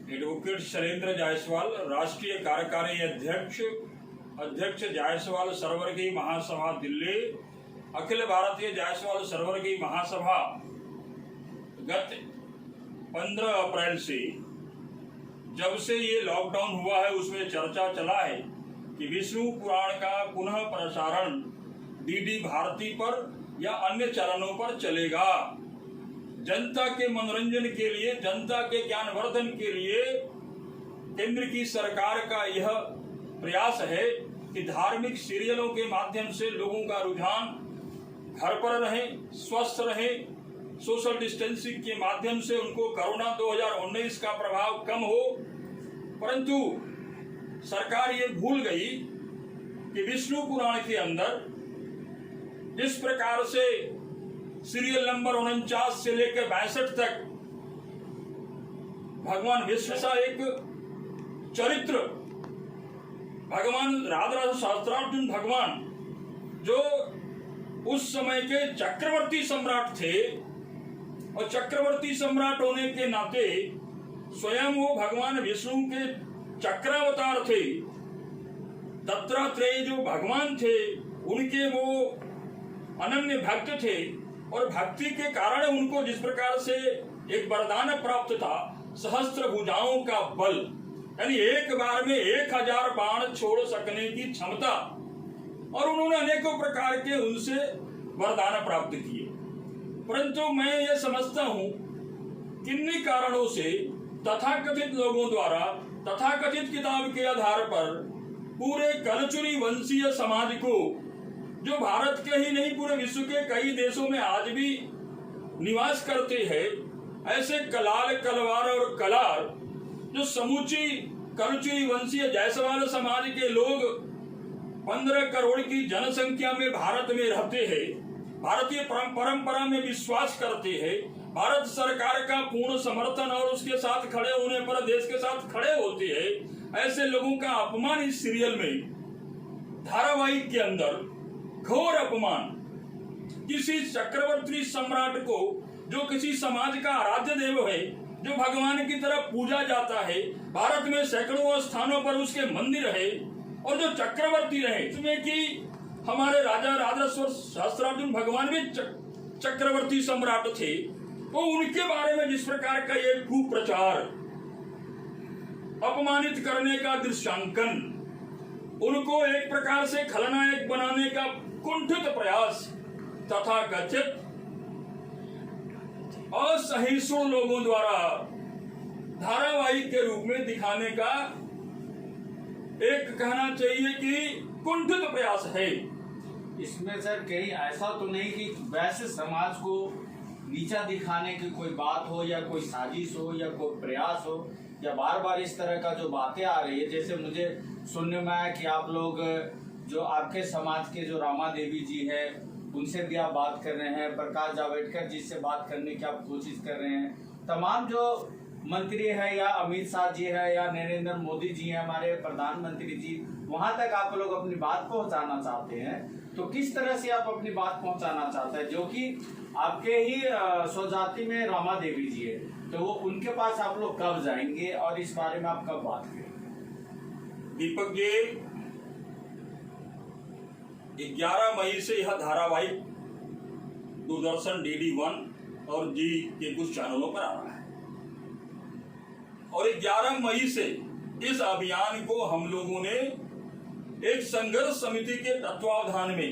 Advocate Shailendra Jaiswal, राष्ट्रीय कार्यकारी अध्यक्ष जायसवाल सर्ववर्गीय महासभा दिल्ली। अखिल भारतीय जायसवाल सर्ववर्गीय महासभा गत 15 अप्रैल से जब से ये लॉकडाउन हुआ है उसमें चर्चा चला है कि विष्णु पुराण का पुनः प्रसारण डीडी भारती पर या अन्य चैनलों पर चलेगा। जनता के मनोरंजन के लिए, जनता के ज्ञानवर्धन के लिए केंद्र की सरकार का यह प्रयास है कि धार्मिक सीरियलों के माध्यम से लोगों का रुझान घर पर रहे, स्वस्थ रहे, सोशल डिस्टेंसिंग के माध्यम से उनको कोरोना 2019 का प्रभाव कम हो। परंतु सरकार ये भूल गई कि विष्णु पुराण के अंदर जिस प्रकार से सीरियल नंबर 49 से लेकर 62 तक भगवान विष्णु का एक चरित्र, भगवान राधा सहस्त्रार्जुन भगवान जो उस समय के चक्रवर्ती सम्राट थे और चक्रवर्ती सम्राट होने के नाते स्वयं वो भगवान विष्णु के चक्रावतार थे। दत्तात्रेय जो भगवान थे उनके वो अनन्य भक्त थे और भक्ति के कारण उनको जिस प्रकार से एक वरदान प्राप्त था, सहस्त्र भुजाओं का बल, यानी एक बार में 1000 बाण छोड़ सकने की क्षमता, और उन्होंने अनेकों प्रकार के उनसे वरदान प्राप्त किए। परंतु मैं ये समझता हूँ किन्हीं कारणों से तथाकथित लोगों द्वारा तथाकथित किताब के आधार पर पूरे कलचुरी वंशीय समाज को, जो भारत के ही नहीं पूरे विश्व के कई देशों में आज भी निवास करते हैं, ऐसे कलाल, कलवार और कलार जो समूची कलचुरी वंशीय जायसवाल समाज के लोग 15 करोड़ की जनसंख्या में भारत में रहते हैं, भारतीय परंपरा में विश्वास करते हैं, भारत सरकार का पूर्ण समर्थन और उसके साथ खड़े होने पर देश के साथ खड़े होते हैं, ऐसे लोगों का अपमान इस सीरियल में, धारावाहिक के अंदर घोर अपमान, किसी चक्रवर्ती सम्राट को जो किसी समाज का आराध्य देव है, जो भगवान की तरफ पूजा जाता है, भारत में सैकड़ों स्थानों पर उसके मंदिर है और जो चक्रवर्ती रहे, इसमें कि हमारे राजा राधा सहस्त्रार्जुन भगवान भी चक्रवर्ती सम्राट थे, तो उनके बारे में जिस प्रकार का ये कुप्रचार, अपमानित करने का दृश्यांकन, उनको एक प्रकार से खलनायक बनाने का कुंठित प्रयास तथा कथित असहिष्णु लोगों द्वारा धारावाहिक के रूप में दिखाने का एक कहना चाहिए कि कुंठित प्रयास है। इसमें सर कहीं ऐसा तो नहीं कि वैसे समाज को नीचा दिखाने की कोई बात हो या कोई साजिश हो या कोई प्रयास हो, या बार बार इस तरह का जो बातें आ रही है, जैसे मुझे सुनने में आया कि आप लोग जो आपके समाज के जो रामा देवी जी है उनसे भी आप बात कर रहे हैं, प्रकाश जावड़ेकर जी से बात करने की आप कोशिश कर रहे हैं, तमाम जो मंत्री है या अमित शाह जी है या नरेंद्र मोदी जी है हमारे प्रधानमंत्री जी, वहां तक आप लोग अपनी बात पहुंचाना चाहते हैं। तो किस तरह से आप अपनी बात पहुंचाना चाहते हैं, जो कि आपके ही स्वजाति में रामा देवी जी है, तो वो उनके पास आप लोग कब जाएंगे और इस बारे में आप कब बात करेंगे? दीपक जी, 11 मई से यह धारावाहिक दूरदर्शन DD1 और जी के कुछ चैनलों पर आ रहा है और 11 मई से इस अभियान को हम लोगों ने एक संघर्ष समिति के तत्वावधान में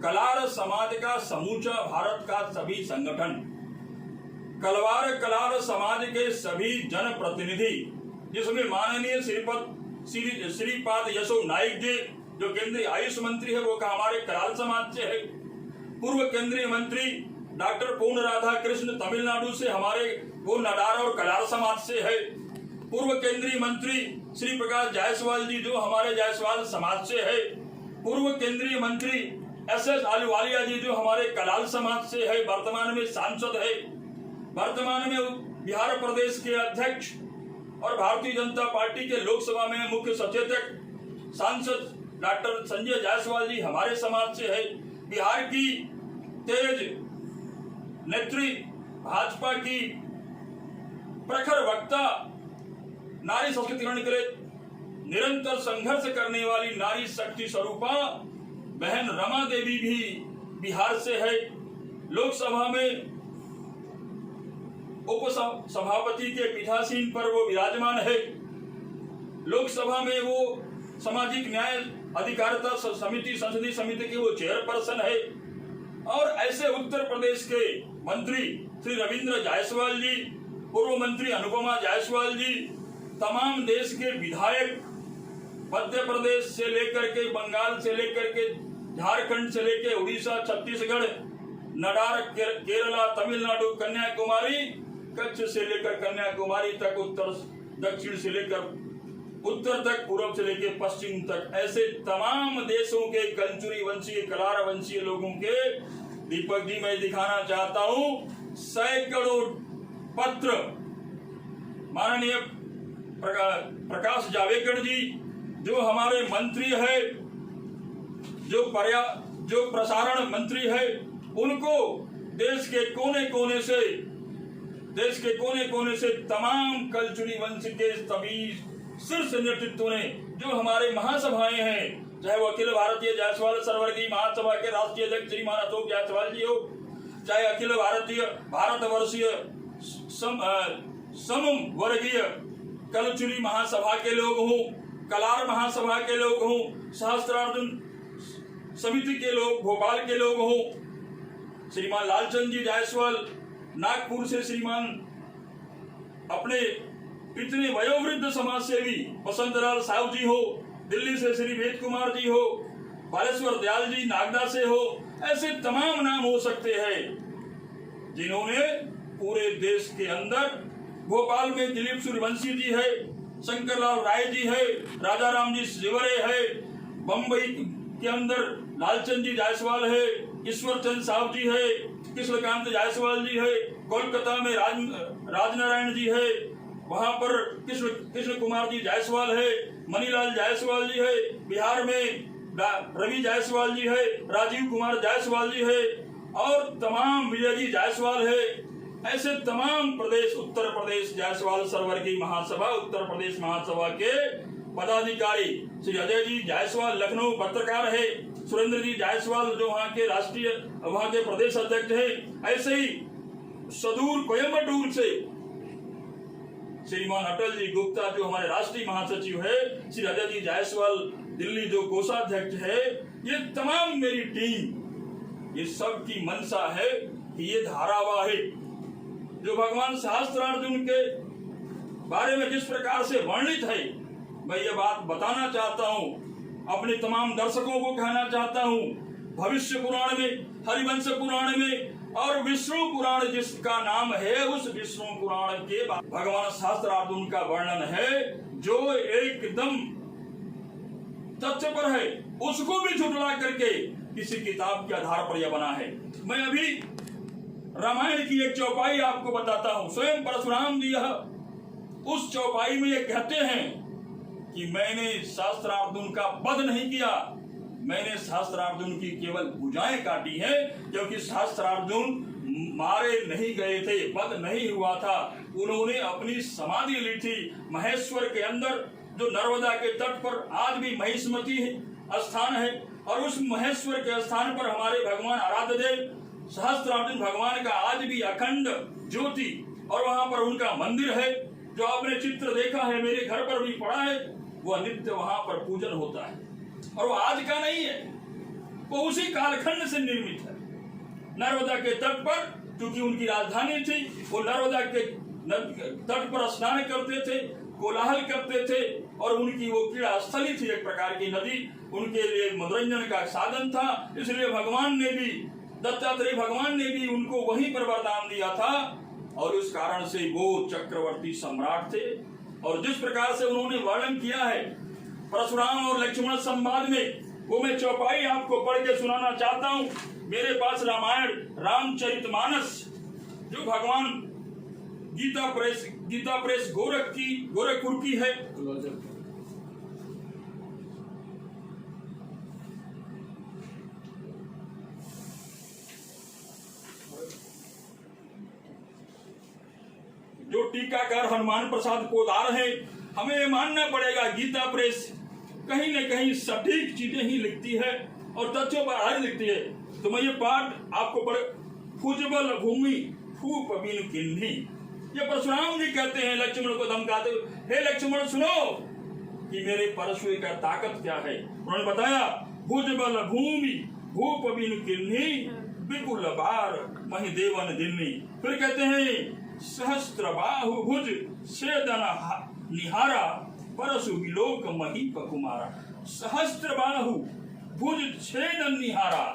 कलार समाज का समूचा भारत का सभी संगठन, कलवार कलार समाज के सभी जनप्रतिनिधि, जिसमें माननीय श्रीपाद यशो नाइक जी जो केंद्रीय आयुष मंत्री है वो का हमारे कलाल समाज से है, पूर्व केंद्रीय मंत्री डॉक्टर पूर्ण राधा कृष्ण तमिलनाडु से हमारे वो नडार और कलार समाज से है, पूर्व केंद्रीय मंत्री श्री प्रकाश जायसवाल जी जो हमारे जायसवाल समाज से है, पूर्व केंद्रीय मंत्री SS आलूवालिया जी जो हमारे कलाल समाज से है, वर्तमान में सांसद है, वर्तमान में बिहार प्रदेश के अध्यक्ष और भारतीय जनता पार्टी के लोकसभा में मुख्य सचेतक सांसद डॉक्टर संजय जायसवाल जी हमारे समाज से है, बिहार की तेज नेत्री भाजपा की प्रखर वक्ता नारी सशक्तिकरण के लिए निरंतर संघर्ष करने वाली नारी शक्ति स्वरूपा बहन रमा देवी भी बिहार से है। लोकसभा में उपसभापति के पीठासीन पर वो विराजमान है। लोकसभा में वो सामाजिक न्याय अधिकारिता समिति संसदीय समिति की वो चेयरपर्सन है। और ऐसे उत्तर प्रदेश के मंत्री श्री रविंद्र जायसवाल जी, पूर्व मंत्री अनुपमा जायसवाल जी, तमाम देश के विधायक मध्य प्रदेश से लेकर के, बंगाल से लेकर के, झारखंड से लेकर उड़ीसा, छत्तीसगढ़, नडार, केरला, तमिलनाडु, कन्याकुमारी, कच्छ से लेकर कन्याकुमारी तक, उत्तर दक्षिण से लेकर उत्तर तक, पूर्व से लेकर पश्चिम तक, ऐसे तमाम देशों के कंचुरी वंशीय, कलार वंशीय लोगों के, दीपक जी मैं दिखाना चाहता हूं सैकड़ों पत्र माननीय प्रकाश जावड़ेकर जी जो हमारे मंत्री है, जो प्रसारण मंत्री है, उनको देश के कोने कोने से तमाम कल्चुरी वंश के सभी शीर्ष नेतृत्व ने, जो हमारे महासभाएं हैं, चाहे वो अखिल भारतीय जायसवाल सर्ववर्गीय महासभा के राष्ट्रीय अध्यक्ष श्रीमान अशोक जायसवाल जी हो, चाहे अखिल भारतीय भारतवर्षीय समवर्गीय कलचुली महासभा के लोग हों, कलार महासभा के लोग हों, सहस्त्रार्जुन समिति के लोग, भोपाल के लोग हों, श्रीमान लालचंद जी जायसवाल, नागपुर से श्रीमान अपने इतने वयोवृद्ध समाज सेवी बसंतलाल साहू जी हो, दिल्ली से श्री वेद कुमार जी हो, बालेश्वर दयाल जी नागदा से हो, ऐसे तमाम नाम हो सकते हैं जिन्होंने पूरे देश के अंदर, भोपाल में दिलीप सूर्यवंशी जी है, शंकरलाल राय जी है, राजा राम जी सिवरे है, बम्बई के अंदर लालचंद जी जायसवाल है, ईश्वर चंद साहब जी है, कृष्णकांत जायसवाल जी है, कोलकाता में राजनारायण जी है, वहां पर कृष्ण कुमार जी जायसवाल है, मनीलाल जायसवाल जी है, बिहार में रवि जायसवाल जी है, राजीव कुमार जायसवाल जी है, और तमाम विजय जी जायसवाल है। ऐसे तमाम प्रदेश, उत्तर प्रदेश जायसवाल सर्ववर्गीय महासभा, उत्तर प्रदेश महासभा के पदाधिकारी श्री अजय जी जायसवाल लखनऊ पत्रकार है, सुरेंद्र जी जायसवाल जो वहाँ के प्रदेश अध्यक्ष है, ऐसे ही सुदूर कोयम्बटूर से श्रीमान अटल जी गुप्ता जो हमारे राष्ट्रीय महासचिव है, श्री अजय जी जायसवाल दिल्ली जो कोषाध्यक्ष है, ये तमाम मेरी टीम, ये सब की मंशा है कि ये धारावाहिक जो भगवान सहस्त्रार्जुन के बारे में जिस प्रकार से वर्णित है, मैं ये बात बताना चाहता हूँ, अपने तमाम दर्शकों को कहना चाहता हूँ, भविष्य पुराण में, हरिवंश पुराण में और विष्णु पुराण जिसका नाम है, उस विष्णु पुराण के भगवान सहस्त्रार्जुन का वर्णन है जो एकदम तथ्य पर है, उसको भी झुठला करके किसी किताब के आधार पर यह बना है। मैं अभी रामायण की एक चौपाई आपको बताता हूं। स्वयं परशुराम जी उस चौपाई में ये कहते हैं कि मैंने सहस्त्रार्जुन का वध नहीं किया, मैंने सहस्त्रार्जुन की केवल भुजाएं काटी है, क्योंकि सहस्त्रार्जुन मारे नहीं गए थे, वध नहीं हुआ था। उन्होंने अपनी समाधि ली थी महेश्वर के अंदर, जो नर्मदा के तट पर आज भी महिष्मती स्थान है, और उस महेश्वर के स्थान पर हमारे भगवान आराध्य देव सहस्त्रार्जुन भगवान का आज भी अखंड ज्योति, और वहां पर उनका मंदिर है जो आपने चित्र देखा है, मेरे घर पर भी पड़ा है, वह नित्य वहां पर पूजन होता है, और वो आज का नहीं है, वो उसी कालखंड से निर्मित है। नर्मदा के तट पर, क्योंकि उनकी राजधानी थी, वो नर्मदा के तट पर स्नान करते थे, कोलाहल करते थे, और उनकी वो क्रीड़ा स्थली थी, एक प्रकार की नदी, उनके लिए मनोरंजन का साधन था। इसलिए भगवान ने भी, दत्तात्रेय भगवान ने भी उनको वहीं पर वरदान दिया था, और उस कारण से वो चक्रवर्ती सम्राट थे। और जिस प्रकार से उन्होंने वर्णन किया है परशुराम और लक्ष्मण संवाद में, वो मैं चौपाई आपको पढ़ के सुनाना चाहता हूँ। मेरे पास रामायण रामचरितमानस जो भगवान गीता प्रेस गोरखपुर की है, जो टीकाकार हनुमान प्रसाद पोदार है, हमें ये मानना पड़ेगा गीता प्रेस कहीं न कहीं सटीक चीजें ही लिखती है और तथ्यों पर आधारित लिखती है। तो मैं ये पाठ आपको पढ़, फुजबल भूमि फूप बिन किन्ही, ये परशुराम जी कहते हैं लक्ष्मण को धमकाते हुए, हे लक्ष्मण सुनो कि मेरे परशु का ताकत क्या है। उन्होंने बताया भुजबल भूमि भूप बिन किन्ही विपुल बार मही देवन दिन्नी। फिर कहते हैं सहस्त्र बाहु भुज सेदन निहारा परशु विलोक मही कुमारा। सहस्त्र बाहु भुज छेदन निहारा,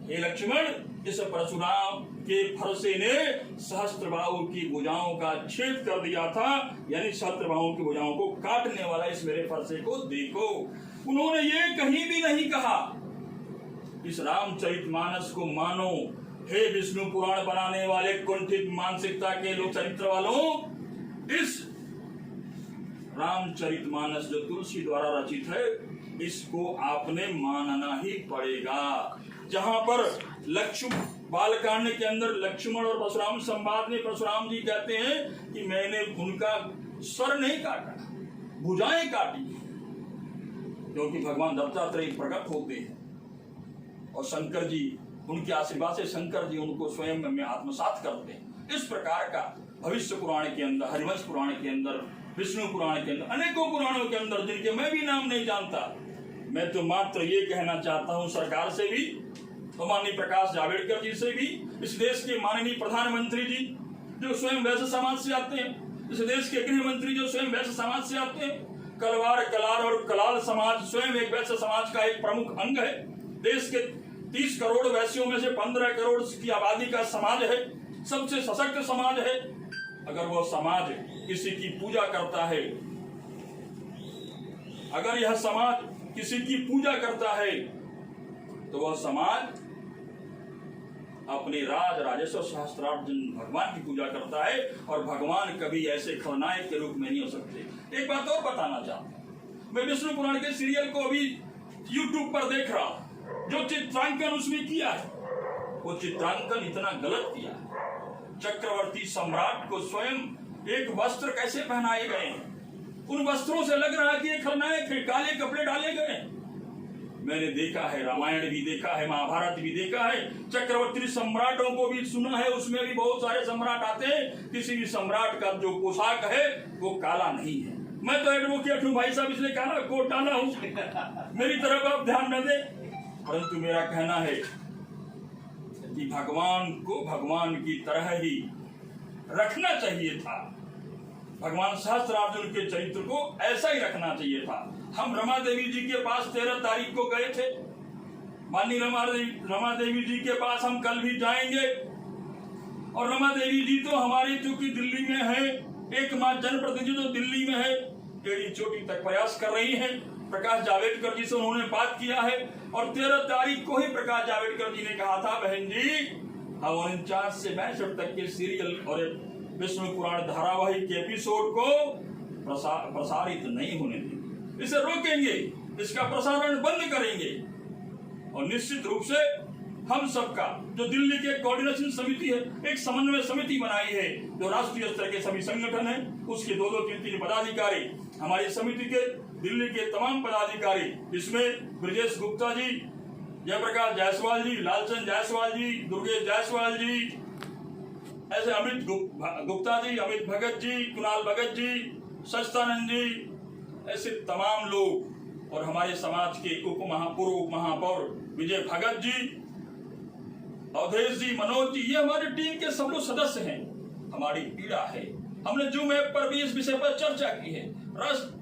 हे लक्ष्मण इस परशुराम के फरसे ने सहस्त्र बाहु की भुजाओं का छेद कर दिया था, यानी सहस्त्र बाहु की भुजाओं को काटने वाला इस मेरे फरसे को देखो। उन्होंने ये कहीं भी नहीं कहा इस रामचरितमानस को मानो। हे विष्णु पुराण बनाने वाले कुंठित मानसिकता के लोग, चरित्र वालों, इस रामचरितमानस जो तुलसी द्वारा रचित है इसको आपने मानना ही पड़ेगा। जहां पर लक्ष्मण बालकांड के अंदर लक्ष्मण और परशुराम संवाद में परशुराम जी कहते हैं कि मैंने उनका सर नहीं काटा, भुजाएं काटी, क्योंकि भगवान दत्तात्रेय प्रकट होते हैं और शंकर जी उनके आशीर्वाद से शंकर जी उनको स्वयं में आत्मसात करते हैं। इस प्रकार का भविष्य पुराण के अंदर, हरिवंश पुराण के अंदर, विष्णु पुराण के अंदर, अनेकों पुराणों के अंदर जिनके मैं भी नाम नहीं जानता, मैं तो मात्र ये कहना चाहता हूं सरकार से भी, तो माननीय प्रकाश जावड़ेकर जी से भी, इस देश के माननीय प्रधानमंत्री जी जो स्वयं वैश्य समाज से आते हैं, इस देश के गृह मंत्री जो स्वयं वैश्य समाज से आते हैं, कलवार कलार और कलाल समाज स्वयं एक वैश्य समाज का एक प्रमुख अंग है। देश के 30 करोड़ वैश्यों में से 15 करोड़ की आबादी का समाज है, सबसे सशक्त समाज है। अगर वह समाज किसी की पूजा करता है, अगर यह समाज किसी की पूजा करता है तो वह समाज अपने राज राजेश्वर सहस्त्रार्जुन भगवान की पूजा करता है, और भगवान कभी ऐसे खलनायक के रूप में नहीं हो सकते। एक बात और बताना चाहता हूं, मैं विष्णु पुराण के सीरियल को अभी YouTube पर देख रहा हूं। जो चित्रांकन उसमें किया है वो चित्रांकन इतना गलत किया है। चक्रवर्ती सम्राट को स्वयं एक वस्त्र कैसे पहनाए गए हैं, उन वस्त्रों से लग रहा है कि ये खलनायक है, काले कपड़े डाले गए। मैंने देखा है, रामायण भी देखा है, महाभारत भी देखा है, चक्रवर्ती सम्राटों को भी सुना है, उसमें भी बहुत सारे सम्राट आते हैं, किसी भी सम्राट का जो पोशाक है वो काला नहीं है। मैं तो एडवोकेट हूँ भाई साहब, इसलिए काला कोट डाला हूँ, मेरी तरफ आप ध्यान न दें। परंतु मेरा कहना है कि भगवान को भगवान की तरह ही रखना चाहिए था, भगवान सहस्त्रार्जुन के चरित्र को ऐसा ही रखना चाहिए था। हम रमा देवी जी के पास 13 तारीख को गए थे, माननीय रमा देवी जी के पास हम कल भी जाएंगे, और रमा देवी जी तो हमारी चूंकि दिल्ली में है, एकमात्र जनप्रतिनिधि जो दिल्ली में है, एड़ी चोटी तक प्रयास कर रही है। प्रकाश जावड़ेकर जी से उन्होंने बात किया है, और 13 तारीख को ही प्रकाश जावड़ेकर जी ने कहा था, बहन जी हम 49 से 62 तक के सीरियल और विष्णु पुराण धारावाहिक के एपिसोड को प्रसारित नहीं होने देंगे, इसे रोकेंगे, इसका प्रसारण बंद करेंगे। और निश्चित रूप से हम सबका जो दिल्ली के कोऑर्डिनेशन समिति है, एक समन्वय समिति बनाई है, जो राष्ट्रीय स्तर के सभी संगठन है, उसके 2-2, 3-3 पदाधिकारी, हमारी समिति के दिल्ली के तमाम पदाधिकारी, इसमें ब्रजेश गुप्ता जी, जयप्रकाश जायसवाल जी, लालचंद जायसवाल जी, दुर्गेश जायसवाल जी, ऐसे अमित गुप्ता जी, अमित भगत जी, कुणाल भगत जी, सच्चिदानंद जी, ऐसे तमाम लोग, और हमारे समाज के पूर्व महापौर विजय भगत जी, अवधेश जी, मनोज जी, ये हमारी टीम के सब लोग सदस्य हैं। हमारी पीड़ा है, हमने जूम ऐप पर भी इस विषय पर चर्चा की है,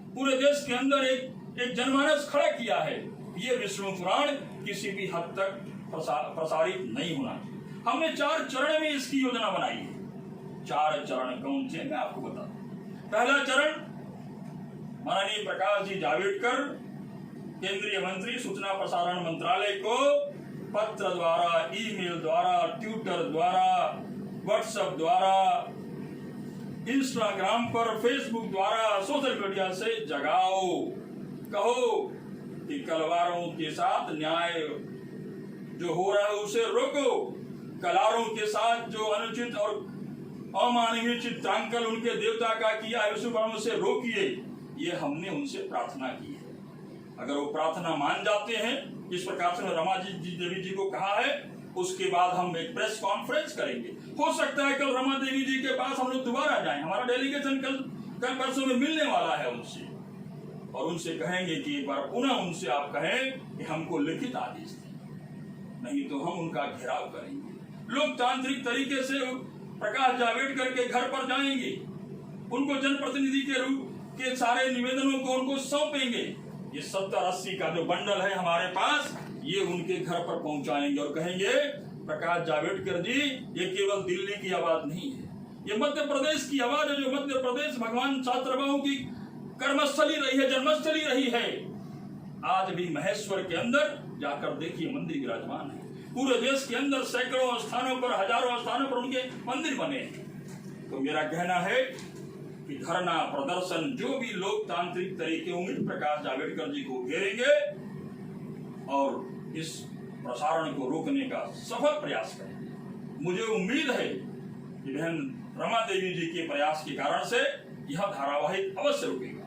पूरे देश के अंदर एक जनमानस खड़ा किया है। ये विष्णु पुराण किसी भी हद तक प्रसारित नहीं होना चाहिए। हमने 4 चरण में इसकी योजना बनाई है। 4 चरण कौन से मैं आपको बता दूं। पहला चरण, माननीय प्रकाश जी जावड़ेकर केंद्रीय मंत्री सूचना प्रसारण मंत्रालय को पत्र द्वारा, ईमेल द्वारा, ट्विटर द्वारा, व्हाट्सएप द्वारा, इंस्टाग्राम पर, फेसबुक द्वारा, सोशल मीडिया से जगाओ, कहो कि कलवारों के साथ न्याय जो हो रहा है उसे रोको, कलारों के साथ जो अनुचित अमानवीय चित्रांकन उनके देवता का किया है, विश्वकर्मा से रोकिए। ये हमने उनसे प्रार्थना की है। अगर वो प्रार्थना मान जाते हैं, इस प्रकार से रमा जी देवी जी को कहा है, उसके बाद हम एक प्रेस कॉन्फ्रेंस करेंगे। हो सकता है कल रमा देवी जी के पास हम लोग दोबारा जाएं। हमारा डेलीगेशन कल परसों में मिलने वाला है उनसे, और उनसे कहेंगे कि एक बार पुनः उनसे आप कहें कि हमको लिखित आदेश दें, नहीं तो हम उनका घेराव करेंगे। लोकतांत्रिक तरीके से प्रकाश जावड़ेकर के घर पर जाएंगे, उनको जनप्रतिनिधि के रूप के सारे निवेदनों को उनको सौंपेंगे। ये 70-80 का जो बंडल है हमारे पास, ये उनके घर पर पहुंचाएंगे और कहेंगे प्रकाश जावड़ेकर जी, ये केवल दिल्ली की आवाज नहीं है, ये मध्य प्रदेश की आवाज है। जो मध्य प्रदेश भगवान छात्रबाहु की कर्मस्थली रही है, जन्मस्थली रही है। आज भी महेश्वर के अंदर जाकर देखिए मंदिर विराजमान है। पूरे देश के अंदर सैकड़ों स्थानों पर, हजारों स्थानों पर उनके मंदिर बने हैं। तो मेरा कहना है कि धरना प्रदर्शन जो भी लोकतांत्रिक तरीके होंगे, प्रकाश जावड़ेकर जी को घेरेंगे और इस प्रसारण को रोकने का सफल प्रयास करेंगे। मुझे उम्मीद है कि बहन रमा देवी जी के प्रयास के कारण से यह धारावाहिक अवश्य रुकेगा।